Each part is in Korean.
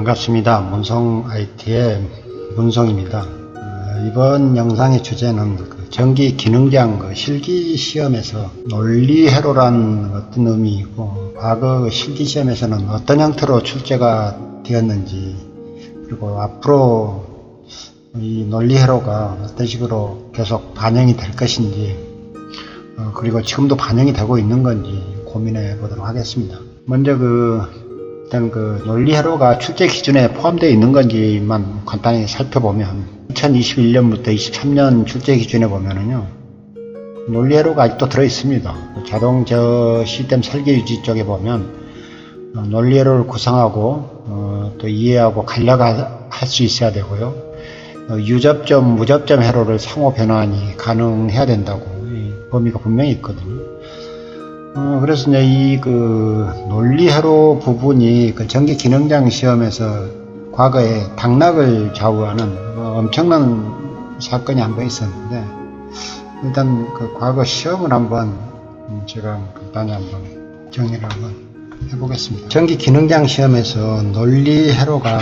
반갑습니다. 문성 IT의 문성입니다. 이번 영상의 주제는 전기 기능장 실기 시험에서 논리회로란 어떤 의미이고, 과거 실기 시험에서는 어떤 형태로 출제가 되었는지, 그리고 앞으로 이 논리회로가 어떤 식으로 계속 반영이 될 것인지, 그리고 지금도 반영이 되고 있는 건지 고민해 보도록 하겠습니다. 먼저 일단 논리회로가 출제 기준에 포함되어 있는 건지만 간단히 살펴보면, 2021년부터 23년 출제 기준에 보면은요, 논리회로가 아직도 들어 있습니다. 자동 제어 시스템 설계 유지 쪽에 보면 논리회로를 구성하고 또 이해하고 간략할 수 있어야 되고요, 유접점, 무접점 회로를 상호 변환이 가능해야 된다고 범위가 분명히 있거든요. 그래서 이제 이 논리회로 부분이 전기 기능장 시험에서 과거에 당락을 좌우하는 엄청난 사건이 한 번 있었는데, 일단 과거 시험을 한번 제가 간단히 한번 정리를 한번 해보겠습니다. 전기 기능장 시험에서 논리회로가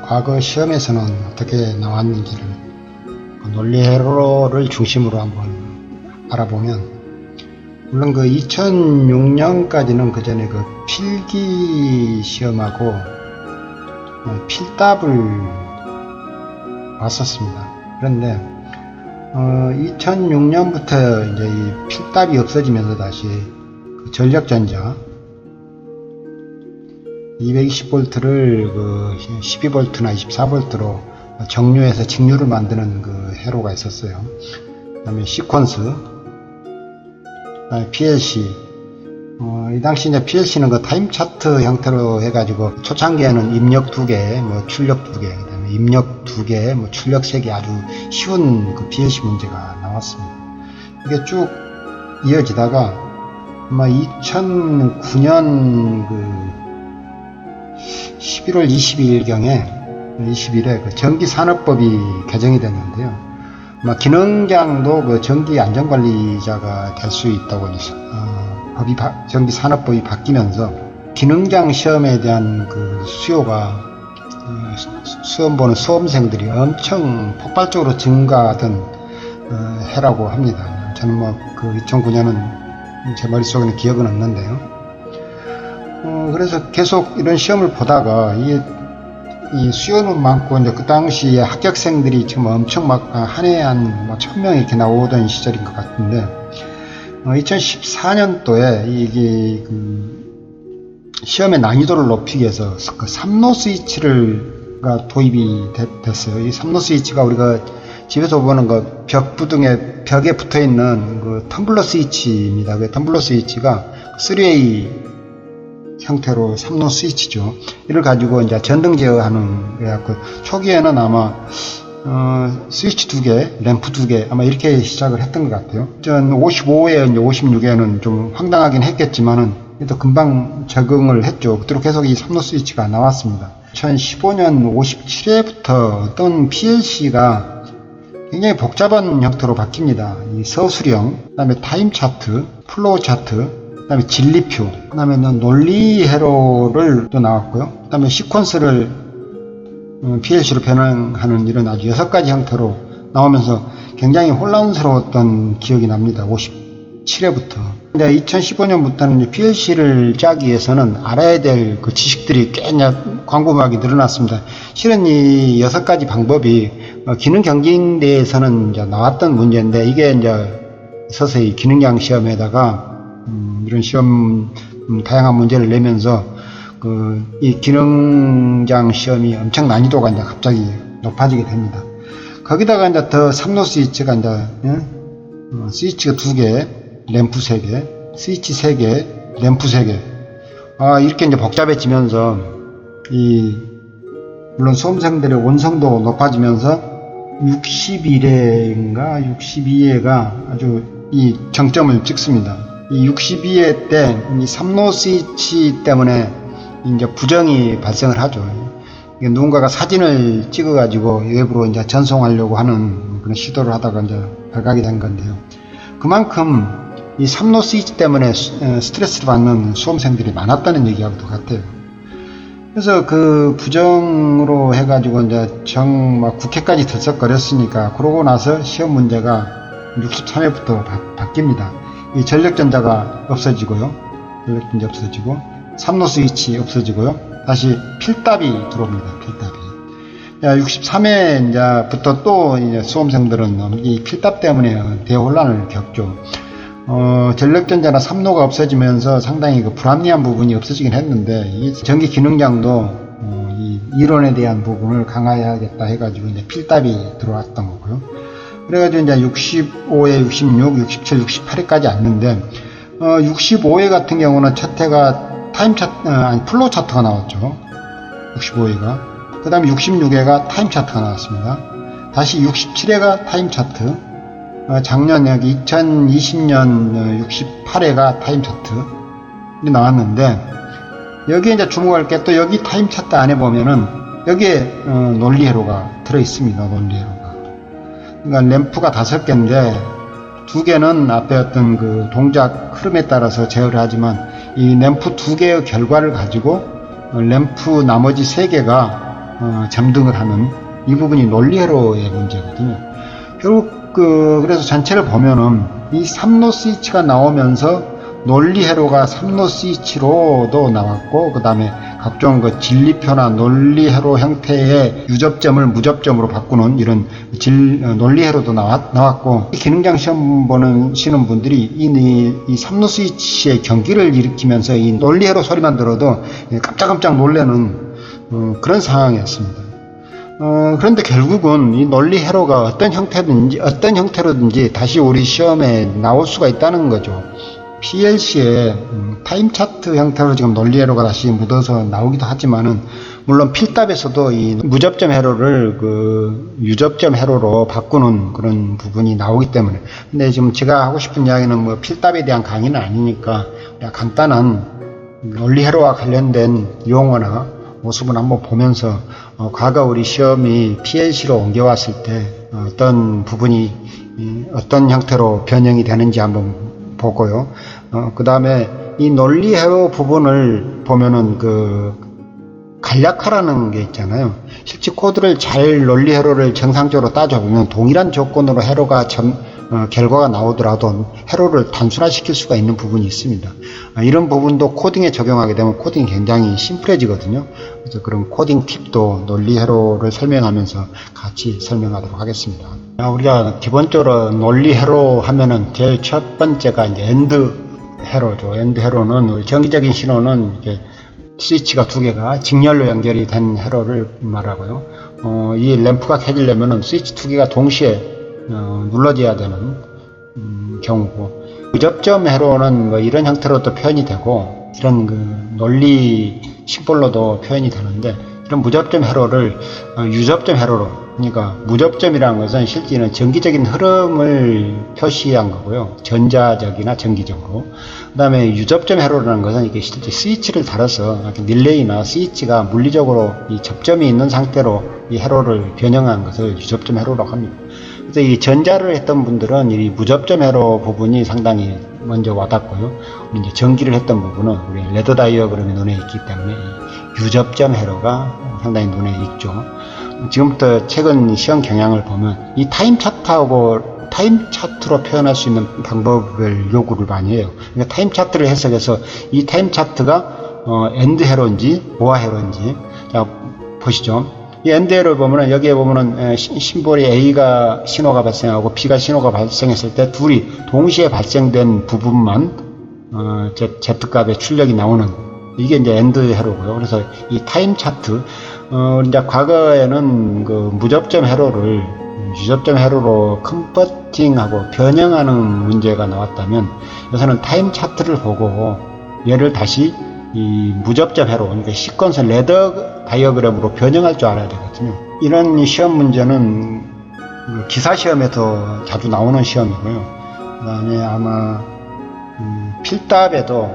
과거 시험에서는 어떻게 나왔는지를, 논리회로를 중심으로 한번 알아보면, 물론 2006년까지는 그 전에 필기 시험하고 필답을 봤었습니다. 그런데 2006년부터 이제 이 필답이 없어지면서 다시 전력전자 220V를 12V나 24V로 정류해서 직류를 만드는 회로가 있었어요. 그 다음에 시퀀스, PLC. 이 당시 이제 PLC는 타임 차트 형태로 해가지고, 초창기에는 입력 2개, 출력 2개, 그 다음에 입력 2개, 출력 3개, 아주 쉬운 PLC 문제가 나왔습니다. 이게 쭉 이어지다가, 아마 2009년 11월 20일에 전기산업법이 개정이 됐는데요. 기능장도 전기 안전관리자가 될 수 있다고 전기산업법이 바뀌면서 기능장 시험에 대한 수요가, 시험 보는 수험생들이 엄청 폭발적으로 증가하던 해라고 합니다. 저는 2009년은 제 머릿속에는 기억은 없는데요. 그래서 계속 이런 시험을 보다가 이 수요는 많고, 이제 그 당시에 합격생들이 지금 엄청 한 해에 한 1000명 이렇게 나오던 시절인 것 같은데, 2014년도에 이게 시험의 난이도를 높이기 위해서 3로 스위치가 도입이 됐어요. 이 3로 스위치가 우리가 집에서 보는 벽에 붙어 있는 텀블러 스위치입니다. 그 텀블러 스위치가 3A 형태로 3로 스위치죠. 이를 가지고 이제 전등 제어하는, 그래갖고 초기에는 아마 스위치 2개, 램프 2개, 아마 이렇게 시작을 했던 것 같아요. 55에 이제 56에는 좀 황당하긴 했겠지만은 또 금방 적응을 했죠. 그대로 계속 이 3로 스위치가 나왔습니다. 2015년 57회부터 어떤 PLC가 굉장히 복잡한 형태로 바뀝니다. 이 서술형, 그 다음에 타임 차트, 플로우 차트, 그 다음에 진리표, 그 다음에 논리회로를 또 나왔고요. 그 다음에 시퀀스를 PLC로 변환하는 이런 아주 6가지 형태로 나오면서 굉장히 혼란스러웠던 기억이 납니다. 57회부터. 근데 2015년부터는 PLC를 짜기 위해서는 알아야 될 지식들이 꽤 광범위하게 늘어났습니다. 실은 이 6가지 방법이 기능 경쟁대에서는 이제 나왔던 문제인데, 이게 이제 서서히 기능장 시험에다가 이런 시험 다양한 문제를 내면서 이 기능장 시험이 엄청 난이도가 이제 갑자기 높아지게 됩니다. 거기다가 이제 더 3로 스위치가 이제 스위치가 2개, 램프 3개, 스위치 3개, 램프 3개. 이렇게 이제 복잡해지면서 물론 수험생들의 원성도 높아지면서 61회인가 62회가 아주 이 정점을 찍습니다. 이 62회 때 이 3로 스위치 때문에 이제 부정이 발생을 하죠. 누군가가 사진을 찍어가지고 외부로 이제 전송하려고 하는 그런 시도를 하다가 이제 발각이 된 건데요. 그만큼 이 3로 스위치 때문에 스트레스를 받는 수험생들이 많았다는 얘기하고도 같아요. 그래서 그 부정으로 해가지고 이제 막 국회까지 들썩거렸으니까 그러고 나서 시험 문제가 63회부터 바뀝니다. 이 전력전자가 없어지고요. 전력전자 없어지고 삼로 스위치 없어지고요. 다시 필답이 들어옵니다. 필답이. 63회 이제부터 또 이제 수험생들은 이 필답 때문에 대혼란을 겪죠. 전력전자나 삼로가 없어지면서 상당히 그 불합리한 부분이 없어지긴 했는데, 이 전기 기능장도 이 이론에 대한 부분을 강화해야겠다 해가지고 이제 필답이 들어왔던 거고요. 그래가지고 이제 65회, 66, 67, 68회까지 왔는데, 65회 같은 경우는 첫 해가 플로우 차트가 나왔죠. 65회가. 그 다음에 66회가 타임 차트가 나왔습니다. 다시 67회가 타임 차트. 작년 여기 2020년 68회가 타임 차트가 나왔는데, 여기에 이제 주목할 게 또 여기 타임 차트 안에 보면은 여기에 논리회로가 들어있습니다. 논리회로가. 그러니까 램프가 5개인데 2개는 앞에 어떤 그 동작 흐름에 따라서 제어를 하지만 이 램프 2개의 결과를 가지고 램프 나머지 3개가 점등을 하는 이 부분이 논리회로의 문제거든요. 결국 그래서 전체를 보면은 이 삼로 스위치가 나오면서 논리회로가 삼로 스위치로도 나왔고, 그 다음에 각종 그 진리표나 논리회로 형태의 유접점을 무접점으로 바꾸는 이런 논리회로도 나왔고, 기능장 시험 보시는 분들이 이 삼로 스위치의 경기를 일으키면서 이 논리회로 소리만 들어도 깜짝깜짝 놀라는 그런 상황이었습니다. 그런데 결국은 이 논리회로가 어떤 형태로든지 다시 우리 시험에 나올 수가 있다는 거죠. PLC에 타임 차트 형태로 지금 논리회로가 다시 묻어서 나오기도 하지만은, 물론 필답에서도 이 무접점 회로를 그 유접점 회로로 바꾸는 그런 부분이 나오기 때문에. 근데 지금 제가 하고 싶은 이야기는 뭐 필답에 대한 강의는 아니니까 간단한 논리회로와 관련된 용어나 모습을 한번 보면서 과거 우리 시험이 PLC로 옮겨왔을 때 어떤 부분이 어떤 형태로 변형이 되는지 한번 보고요. 그 다음에 이 논리회로 부분을 보면은 그 간략화라는 게 있잖아요. 실제 코드를 잘 논리회로를 정상적으로 따져보면 동일한 조건으로 회로가 결과가 나오더라도 회로를 단순화시킬 수가 있는 부분이 있습니다. 이런 부분도 코딩에 적용하게 되면 코딩이 굉장히 심플해지거든요. 그래서 그런 코딩 팁도 논리회로를 설명하면서 같이 설명하도록 하겠습니다. 우리가 기본적으로 논리회로 하면은 제일 첫 번째가 이제 엔드 회로죠. 엔드 회로는 정기적인 신호는 이렇게 스위치가 2개가 직렬로 연결이 된 회로를 말하고요. 이 램프가 켜지려면은 스위치 2개가 동시에 눌러져야 되는 경우고, 무접점 회로는 뭐 이런 형태로도 표현이 되고 이런 그 논리 심볼로도 표현이 되는데, 이런 무접점 회로를 유접점 회로로, 그러니까 무접점이라는 것은 실제는 전기적인 흐름을 표시한 거고요. 전자적이나 전기적으로. 그 다음에 유접점 회로라는 것은 이게 실제 스위치를 달아서 릴레이나 스위치가 물리적으로 이 접점이 있는 상태로 이 회로를 변형한 것을 유접점 회로라고 합니다. 그래서 이 전자를 했던 분들은 이 무접점 회로 부분이 상당히 먼저 와닿고요. 우리 이제 전기를 했던 부분은 우리 레더 다이어그램이 눈에 있기 때문에 이 유접점 회로가 상당히 눈에 익죠. 지금부터 최근 시험 경향을 보면 이 타임 차트로 표현할 수 있는 방법을 요구를 많이 해요. 그러니까 타임 차트를 해석해서 이 타임 차트가 엔드 회로인지 보아 회로인지, 자 보시죠. 이 엔드 회로를 보면은 여기에 보면은 심볼이 A가 신호가 발생하고 B가 신호가 발생했을 때 둘이 동시에 발생된 부분만 Z값의 출력이 나오는, 이게 이제 엔드 회로고요. 그래서 이 타임 차트, 이제 과거에는 그 무접점 회로를 유접점 회로로 컨버팅하고 변형하는 문제가 나왔다면, 여기서는 타임 차트를 보고 얘를 다시 이 무접점 회로, 그러니까 시퀀스 레더 다이어그램으로 변형할 줄 알아야 되거든요. 이런 시험 문제는 기사 시험에서 자주 나오는 시험이고요. 그 다음에 아마 필답에도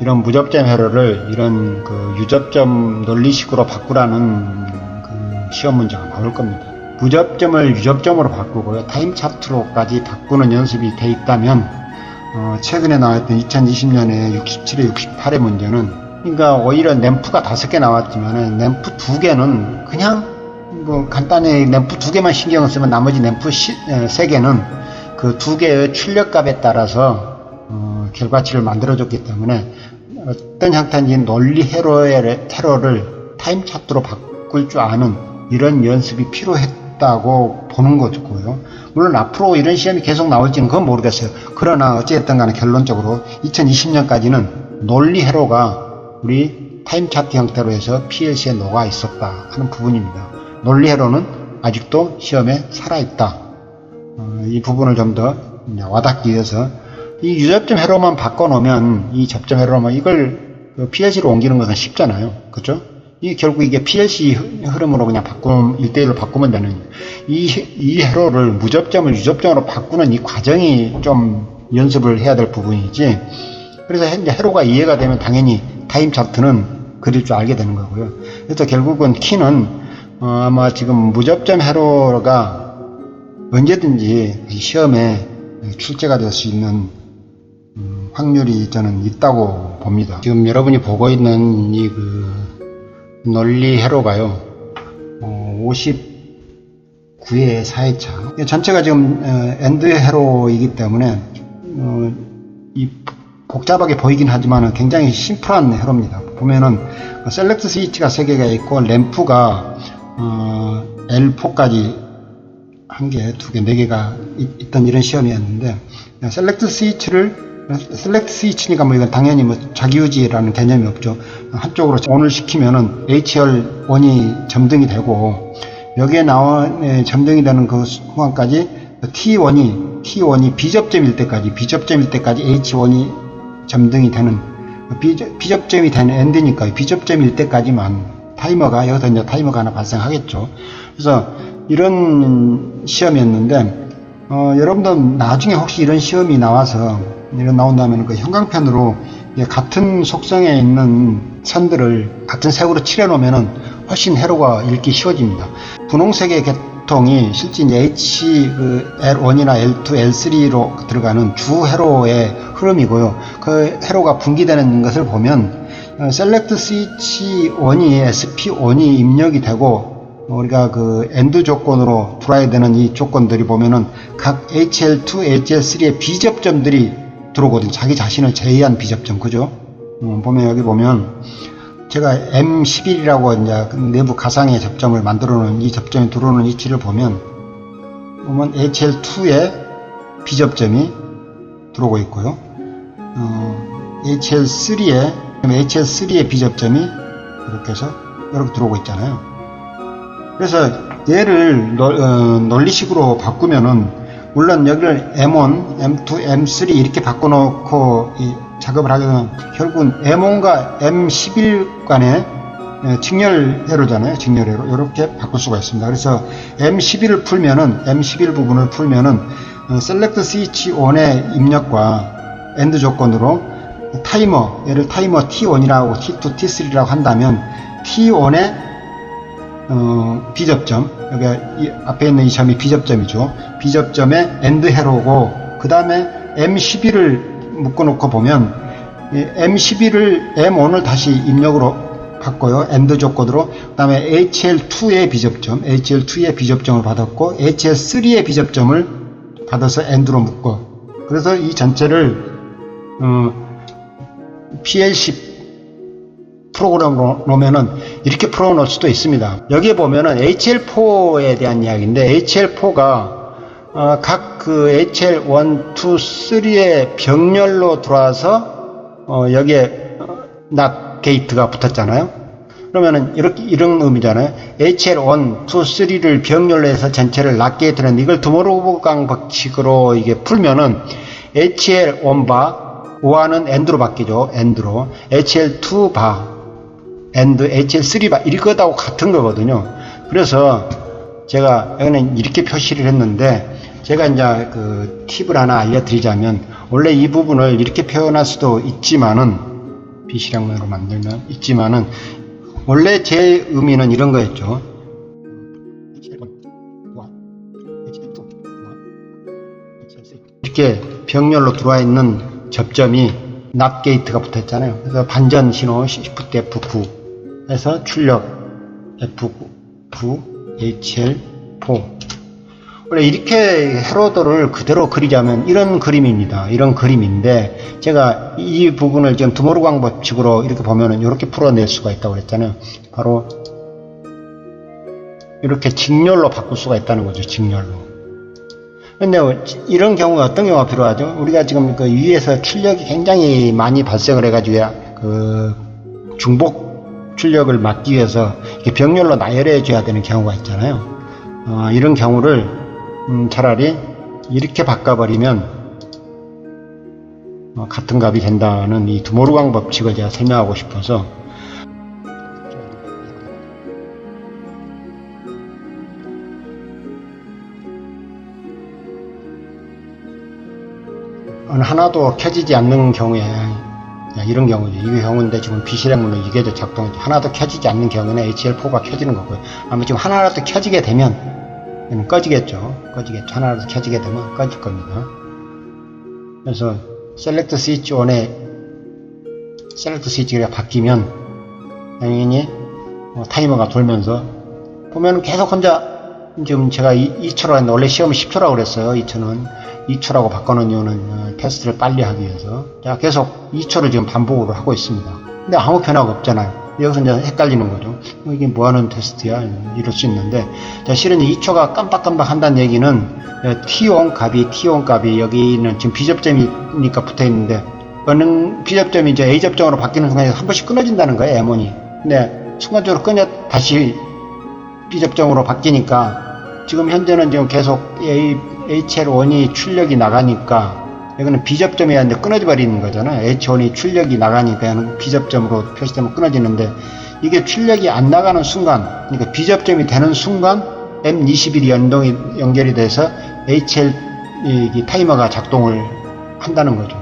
이런 무접점 회로를 이런 그 유접점 논리식으로 바꾸라는 그 시험 문제가 나올 겁니다. 무접점을 유접점으로 바꾸고요. 타임 차트로까지 바꾸는 연습이 돼 있다면, 최근에 나왔던 2020년에 67회, 68회 문제는 그러니까 오히려 램프가 5개 나왔지만 램프 2개는 그냥 뭐 간단히 램프 2개만 신경을 쓰면 나머지 램프 3개는 그 2개의 출력값에 따라서 결과치를 만들어줬기 때문에 어떤 형태인지 논리 회로를 타임 차트로 바꿀 줄 아는 이런 연습이 필요했다고 보는 거고요. 물론 앞으로 이런 시험이 계속 나올지는 그건 모르겠어요. 그러나 어찌됐든 간에 결론적으로 2020년까지는 논리 회로가 우리 타임 차트 형태로 해서 PLC에 녹아 있었다 하는 부분입니다. 논리 회로는 아직도 시험에 살아있다. 이 부분을 좀 더 와닿기 위해서 이 유접점 회로만 바꿔놓으면 이 접점 회로만 이걸 PLC로 옮기는 것은 쉽잖아요. 그죠? 결국 이게 PLC 흐름으로 그냥 1대1로 바꾸면 되는 이 회로를 무접점을 유접점으로 바꾸는 이 과정이 좀 연습을 해야 될 부분이지. 그래서 이제 회로가 이해가 되면 당연히 타임 차트는 그릴 줄 알게 되는 거고요. 그래서 결국은 키는 아마 지금 무접점 회로가 언제든지 시험에 출제가 될 수 있는 확률이 저는 있다고 봅니다. 지금 여러분이 보고 있는 이 논리 회로가요, 59의 4회차. 전체가 지금 엔드 회로이기 때문에 이 복잡하게 보이긴 하지만 굉장히 심플한 회로입니다. 보면은 셀렉트 스위치가 3개가 있고 램프가 L4까지 1개, 2개, 4개가 있던 이런 시험이었는데, 셀렉트 스위치니까 뭐 이건 당연히 뭐 자기유지라는 개념이 없죠. 한쪽으로 ON을 시키면은 HL1이 점등이 되고, 여기에 점등이 되는 그 순간까지 T1이 비접점일 때까지 H1이 점등이 되는, 비접점이 되는 엔드니까 비접점일 때까지만 여기서 이제 타이머가 하나 발생하겠죠. 그래서 이런 시험이었는데, 여러분도 나중에 혹시 이런 시험이 나온다면 그 형광펜으로 같은 속성에 있는 선들을 같은 색으로 칠해 놓으면은 훨씬 회로가 읽기 쉬워집니다. 분홍색의 계통이 실제 이제 L1이나 L2, L3로 들어가는 주 회로의 흐름이고요. 그 회로가 분기되는 것을 보면 셀렉트 스위치 1이 SP1이 입력이 되고, 우리가 그 엔드 조건으로 들어와야 되는 이 조건들이 보면은 각 HL2, HL3의 비접점들이 들어오거든요. 자기 자신을 제외한 비접점, 그죠? 보면 여기 보면 제가 M11이라고 이제 내부 가상의 접점을 만들어 놓은 이 접점이 들어오는 위치를 보면 HL2의 비접점이 들어오고 있고요. HL3의 비접점이 이렇게 해서 이렇게 들어오고 있잖아요. 그래서 얘를 논리식으로 바꾸면은, 물론 여기를 M1, M2, M3 이렇게 바꿔놓고 작업을 하게 되면 결국은 M1과 M11 간의 직렬회로잖아요. 직렬회로. 이렇게 바꿀 수가 있습니다. 그래서 M11 부분을 풀면은 셀렉트 스위치 1의 입력과 엔드 조건으로 얘를 타이머 T1이라고 T2, T3라고 한다면 T1의 비접점, 여기 앞에 있는 이 점이 비접점이죠. 비접점의 엔드 회로고, 그 다음에 M11을 묶어놓고 보면 M11을 M1을 다시 입력으로 바꿔요. 엔드 조건으로. 그 다음에 HL2의 비접점을 받았고, HL3의 비접점을 받아서 엔드로 묶어. 그래서 이 전체를 PLC 프로그램으로 놓으면은 이렇게 풀어놓을 수도 있습니다. 여기에 보면은 HL4에 대한 이야기인데, HL4가 각 그 HL1, 2, 3의 병렬로 들어와서 여기에 NOT 게이트가 붙었잖아요. 그러면은 이런 의미잖아요. HL1, 2, 3를 병렬로 해서 전체를 NOT 게이트는 이걸 드모르강 법칙으로 이게 풀면은 HL1바 5화는 엔드로 바뀌죠. 엔드로. HL2바 엔드, HL3바 이것하고 같은 거거든요. 그래서 제가 여기는 이렇게 표시를 했는데, 제가 이제 그 팁을 하나 알려드리자면, 원래 이 부분을 이렇게 표현할 수도 있지만은, 비실행면으로 만들면 있지만은, 원래 제 의미는 이런 거였죠. 이렇게 병렬로 들어와 있는 접점이 납 게이트가 붙어 있잖아요. 그래서 반전 신호 Shift F9 해서 출력 F9 HL4. 원래 이렇게 헤로더를 그대로 그리자면 이런 그림입니다. 이런 그림인데 제가 이 부분을 지금 드모르강 법칙으로 이렇게 보면은 이렇게 풀어낼 수가 있다고 그랬잖아요. 바로 이렇게 직렬로 바꿀 수가 있다는 거죠. 직렬로. 근데 이런 경우에 어떤 경우가 필요하죠? 우리가 지금 그 위에서 출력이 굉장히 많이 발생을 해가지고 그 중복 출력을 막기 위해서 이렇게 병렬로 나열해 줘야 되는 경우가 있잖아요. 이런 경우를 차라리 이렇게 바꿔버리면 같은 값이 된다는 이 드모르강 법칙을 제가 설명하고 싶어서 하나도 켜지지 않는 경우에 이런 경우죠. 이 경우인데 지금 비실행물로 이게 작동하죠. 하나도 켜지지 않는 경우에는 HL4가 켜지는 거고요. 아마 지금 하나라도 켜지게 되면 얘는 꺼지겠죠. 하나라도 켜지게 되면 꺼질 겁니다. 그래서 셀렉트 스위치 on에 셀렉트 스위치가 바뀌면 당연히 타이머가 돌면서 보면 계속 혼자 지금 제가 2초라고 했는데 원래 시험은 10초라고 그랬어요. 2초라고 바꿔놓은 이유는 테스트를 빨리 하기 위해서. 자, 계속 2초를 지금 반복으로 하고 있습니다. 근데 아무 변화가 없잖아요. 여기서 이제 헷갈리는 거죠. 이게 뭐하는 테스트야? 이럴 수 있는데. 자, 실은 2초가 깜빡깜빡 한다는 얘기는 T1 값이 여기는 지금 B접점이니까 붙어 있는데 어느 B접점이 이제 A접점으로 바뀌는 순간에 한 번씩 끊어진다는 거예요, M1이. 근데 순간적으로 다시 B접점으로 바뀌니까 지금 현재는 지금 계속 HL1이 출력이 나가니까 여기는 B접점이었는데 끊어져 버리는 거잖아요. H1이 출력이 나가니까 B접점으로 표시되면 끊어지는데 이게 출력이 안 나가는 순간, 그러니까 B접점이 되는 순간 M21이 연결이 돼서 HL 타이머가 작동을 한다는 거죠.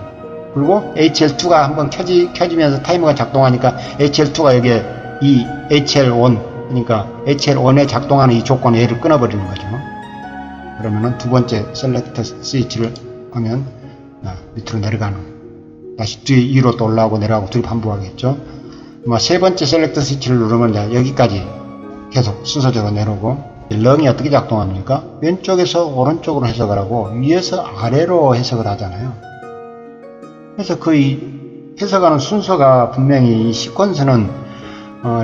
그리고 HL2가 한번 켜지면서 타이머가 작동하니까 HL2가 여기에 이 HL1, 그러니까 HL1에 작동하는 이 조건에 얘를 끊어버리는 거죠. 그러면은 두 번째 셀렉트 스위치를 하면 밑으로 내려가는, 다시 위로 또 올라오고 내려가고 둘이 반복하겠죠. 세 번째 셀렉트 스위치를 누르면 이제 여기까지 계속 순서대로 내려오고, 렁이 어떻게 작동합니까? 왼쪽에서 오른쪽으로 해석을 하고 위에서 아래로 해석을 하잖아요. 그래서 그 해석하는 순서가 분명히 이 시퀀스는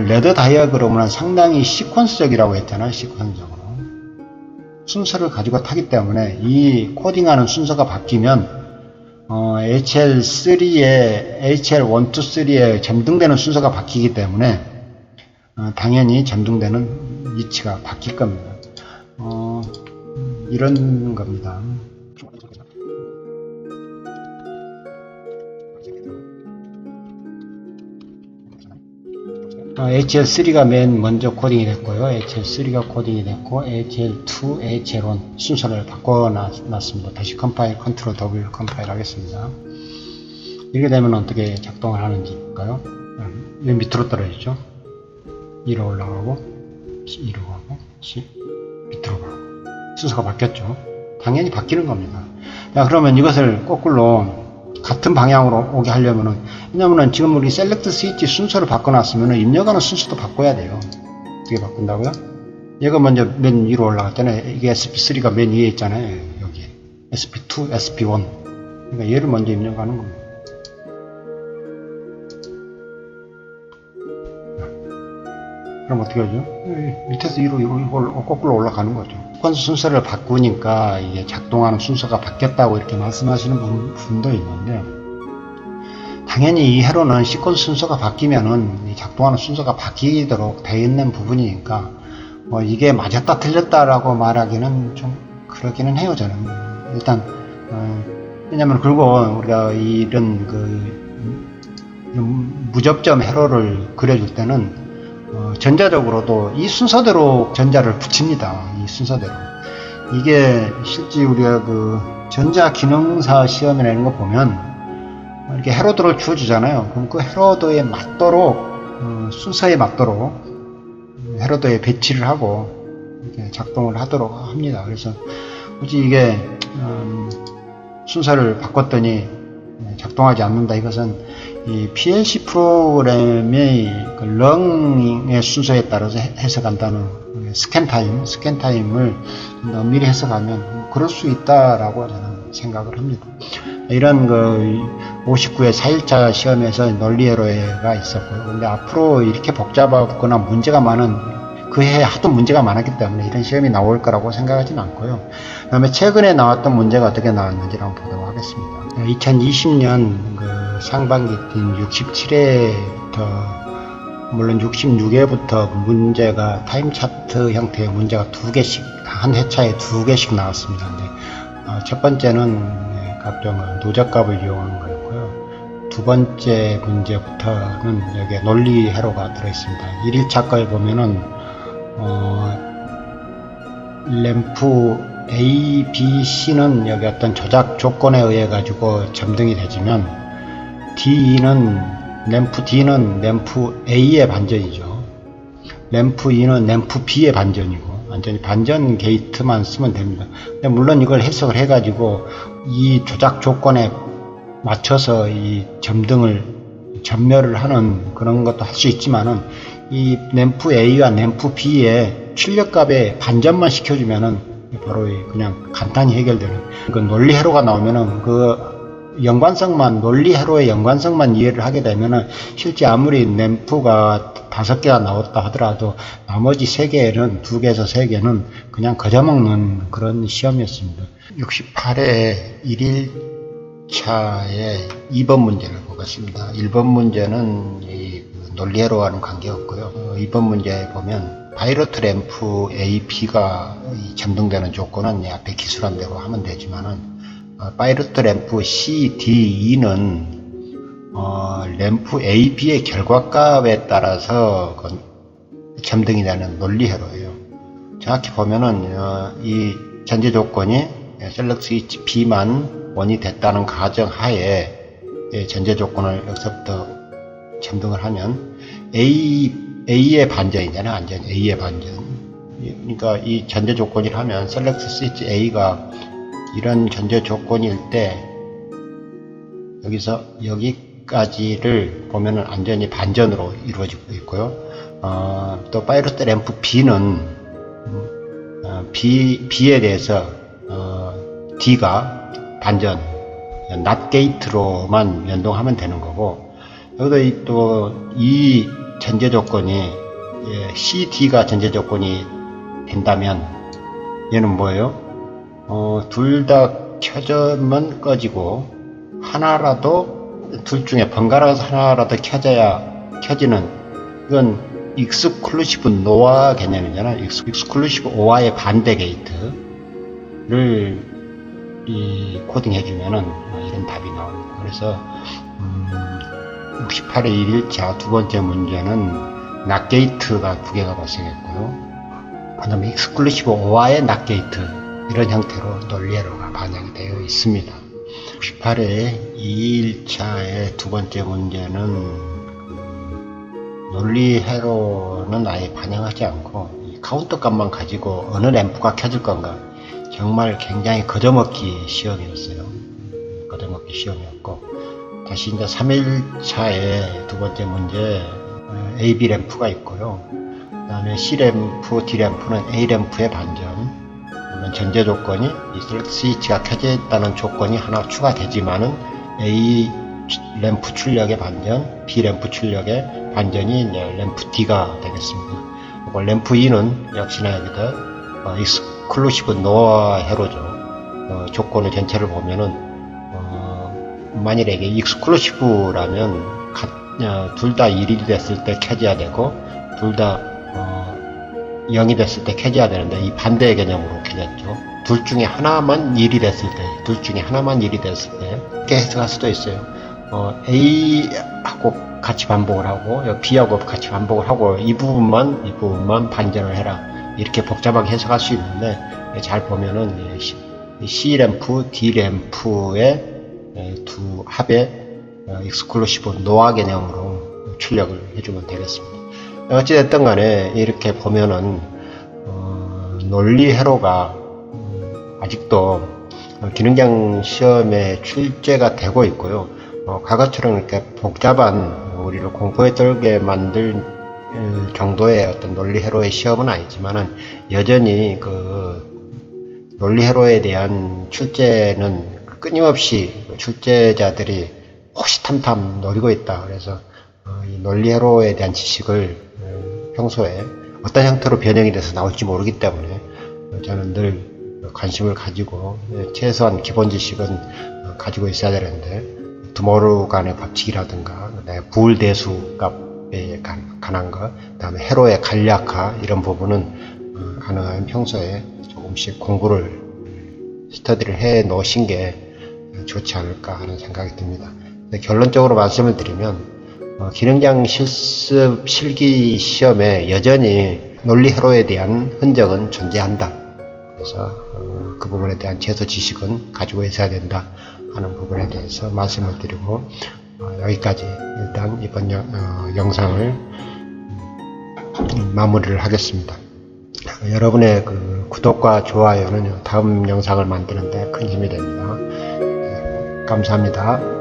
레더 다이어그램은 상당히 시퀀스적이라고 했잖아요. 시퀀스적으로 순서를 가지고 타기 때문에 이 코딩하는 순서가 바뀌면 HL1, 2, 3에 점등되는 순서가 바뀌기 때문에 당연히 점등되는 위치가 바뀔 겁니다. 이런 겁니다. HL3가 맨 먼저 코딩이 됐고요. HL3가 코딩이 됐고 HL2, HL1 순서를 바꿔놨습니다. 다시 컴파일, 컨트롤 W 컴파일 하겠습니다. 이렇게 되면 어떻게 작동을 하는지 볼까요? 맨 밑으로 떨어지죠. 2로 올라가고 2로 가고 밑으로 가고 순서가 바뀌었죠. 당연히 바뀌는 겁니다. 자, 그러면 이것을 거꾸로 같은 방향으로 오게 하려면은, 왜냐면은 지금 우리 셀렉트 스위치 순서를 바꿔놨으면은 입력하는 순서도 바꿔야 돼요. 어떻게 바꾼다고요? 얘가 먼저 맨 위로 올라갔잖아요. 이게 SP3가 맨 위에 있잖아요. 여기 SP2, SP1. 그러니까 얘를 먼저 입력하는 겁니다. 그럼 어떻게 하죠? 밑에서 위로 거꾸로 올라가는 거죠. 시퀀스 순서를 바꾸니까 이게 작동하는 순서가 바뀌었다고 이렇게 말씀하시는 분도 있는데, 당연히 이 회로는 시퀀스 순서가 바뀌면은 작동하는 순서가 바뀌도록 되어 있는 부분이니까 이게 맞았다 틀렸다라고 말하기는 좀 그러기는 해요. 저는 일단 왜냐면 그리고 우리가 이런 무접점 회로를 그려줄 때는 전자적으로도 이 순서대로 전자를 붙입니다. 이 순서대로. 이게 실제 우리가 전자 기능사 시험이나 이런 거 보면 이렇게 헤로드를 주어주잖아요. 그럼 그 헤로드에 맞도록 순서에 맞도록 헤로드에 배치를 하고 이렇게 작동을 하도록 합니다. 그래서 굳이 이게 순서를 바꿨더니 작동하지 않는다. 이것은 이 PLC 프로그램의 그 런의 순서에 따라서 해석한다는 스캔 타임을 미리 해석하면 그럴 수 있다라고 저는 생각을 합니다. 이런 그 59회 4일차 시험에서 논리 회로가 있었고요. 근데 앞으로 이렇게 복잡하거나 문제가 많은 그 해에 하도 문제가 많았기 때문에 이런 시험이 나올 거라고 생각하지는 않고요. 그 다음에 최근에 나왔던 문제가 어떻게 나왔는지 한번 보도록 하겠습니다. 2020년 그 상반기 뛴 67회부터 물론 66회부터 문제가 타임 차트 형태의 문제가 2개씩 한 회차에 2개씩 나왔습니다. 근데 첫 번째는 각종 노적값을 이용한 거였고요. 두 번째 문제부터는 여기에 논리 회로가 들어있습니다. 1일차 거에 보면은 램프 A, B, C는 여기 어떤 조작 조건에 의해 가지고 점등이 되지만 램프 D는 램프 A의 반전이죠. 램프 E는 램프 B의 반전이고 완전히 반전 게이트만 쓰면 됩니다. 근데 물론 이걸 해석을 해가지고 이 조작 조건에 맞춰서 이 전멸을 하는 그런 것도 할 수 있지만은 이 램프 A와 램프 B의 출력값의 반전만 시켜주면은 바로 그냥 간단히 해결되는 그 논리 회로가 나오면은 그 연관성만 논리 회로의 연관성만 이해를 하게 되면은 실제 아무리 램프가 5개가 나왔다 하더라도 나머지 3개는 2개에서 3개는 그냥 거저먹는 그런 시험이었습니다. 68회 1일차의 2번 문제를 보겠습니다. 1번 문제는 이 논리회로와는 관계없고요. 2번 문제에 보면 파이로트 램프 A, B가 점등되는 조건은 앞에 기술한 대로 하면 되지만은 파이로트 램프 C, D, E는 램프 A, B의 결과값에 따라서 점등이 되는 논리회로예요. 정확히 보면은 이 전제 조건이 셀렉트 스위치 B만 원이 됐다는 가정하에 전제 조건을 여기서부터 점등을 하면 A의 반전이잖아요. 완전 A의 반전. 그러니까 이 전제 조건이라면 셀렉트 스위치 A가 이런 전제 조건일 때 여기서 여기까지를 보면은 완전히 반전으로 이루어지고 있고요. 또 파이로트 램프 B는 B에 대해서 D가 반전 not 게이트로만 연동하면 되는 거고, 여기도 또 이 전제 조건이 C, D가 전제 조건이 된다면 얘는 뭐예요? 둘 다 켜져만 꺼지고 하나라도 둘 중에 번갈아서 하나라도 켜지는 이건 익스클루시브 노아 개념이잖아요. 익스클루시브 오아의 반대 게이트를 코딩 해주면은 이런 답이 나옵니다. 그래서 68회 1일차 두 번째 문제는 낫 게이트가 2개가 발생했고요. 그 다음에 익스클루시브 오아의 낫 게이트 이런 형태로 논리회로가 반영이 되어 있습니다. 68회 2일차의 두 번째 문제는 논리회로는 아예 반영하지 않고 카운터 값만 가지고 어느 램프가 켜질 건가, 정말 굉장히 거저먹기 시험이었어요. 거저먹기 시험이었고, 다시 이제 3일차의 두 번째 문제 AB 램프가 있고요. 그 다음에 C 램프, D 램프는 A 램프의 반전, 물론 전제 조건이 이 셀렉트 스위치가 켜져 있다는 조건이 하나 추가되지만은 A 램프 출력의 반전, B 램프 출력의 반전이 이제 램프 D가 되겠습니다. 그리고 램프 E는 역시나 여기도 익스클루시브 노아 회로죠. 조건의 전체를 보면은 만일에 이게 익스클루시브라면 둘 다 1이 됐을 때 켜져야 되고 둘 다 0이 됐을 때 켜져야 되는데 이 반대의 개념으로 켜졌죠. 둘 중에 하나만 1이 됐을 때 이렇게 해석할 수도 있어요. A하고 같이 반복을 하고 B하고 같이 반복을 하고 이 부분만 반전을 해라, 이렇게 복잡하게 해석할 수 있는데, 잘 보면은 C 램프, D 램프의 두 합의 익스클루시브 노아 개념으로 출력을 해주면 되겠습니다. 어찌됐든 간에 이렇게 보면은 논리 회로가 아직도 기능장 시험에 출제가 되고 있고요. 과거처럼 이렇게 복잡한 우리를 공포에 떨게 만들 정도의 어떤 논리 회로의 시험은 아니지만은 여전히 그 논리 회로에 대한 출제는 끊임없이 출제자들이 호시탐탐 노리고 있다. 그래서 이 논리 회로에 대한 지식을 평소에 어떤 형태로 변형이 돼서 나올지 모르기 때문에 저는 늘 관심을 가지고 최소한 기본 지식은 가지고 있어야 되는데 두모루 간의 법칙이라든가 부울대수 값에 관한 것, 그 다음에 회로의 간략화 이런 부분은 가능하면 평소에 조금씩 공부를 스터디를 해 놓으신 게 좋지 않을까 하는 생각이 듭니다. 결론적으로 말씀을 드리면 기능장 실습 실기 시험에 여전히 논리 회로에 대한 흔적은 존재한다. 그래서 그 부분에 대한 최소 지식은 가지고 있어야 된다 하는 부분에 대해서 말씀을 드리고 여기까지 일단 이번 영상을 마무리를 하겠습니다. 여러분의 그 구독과 좋아요는 다음 영상을 만드는 데 큰 힘이 됩니다. 감사합니다.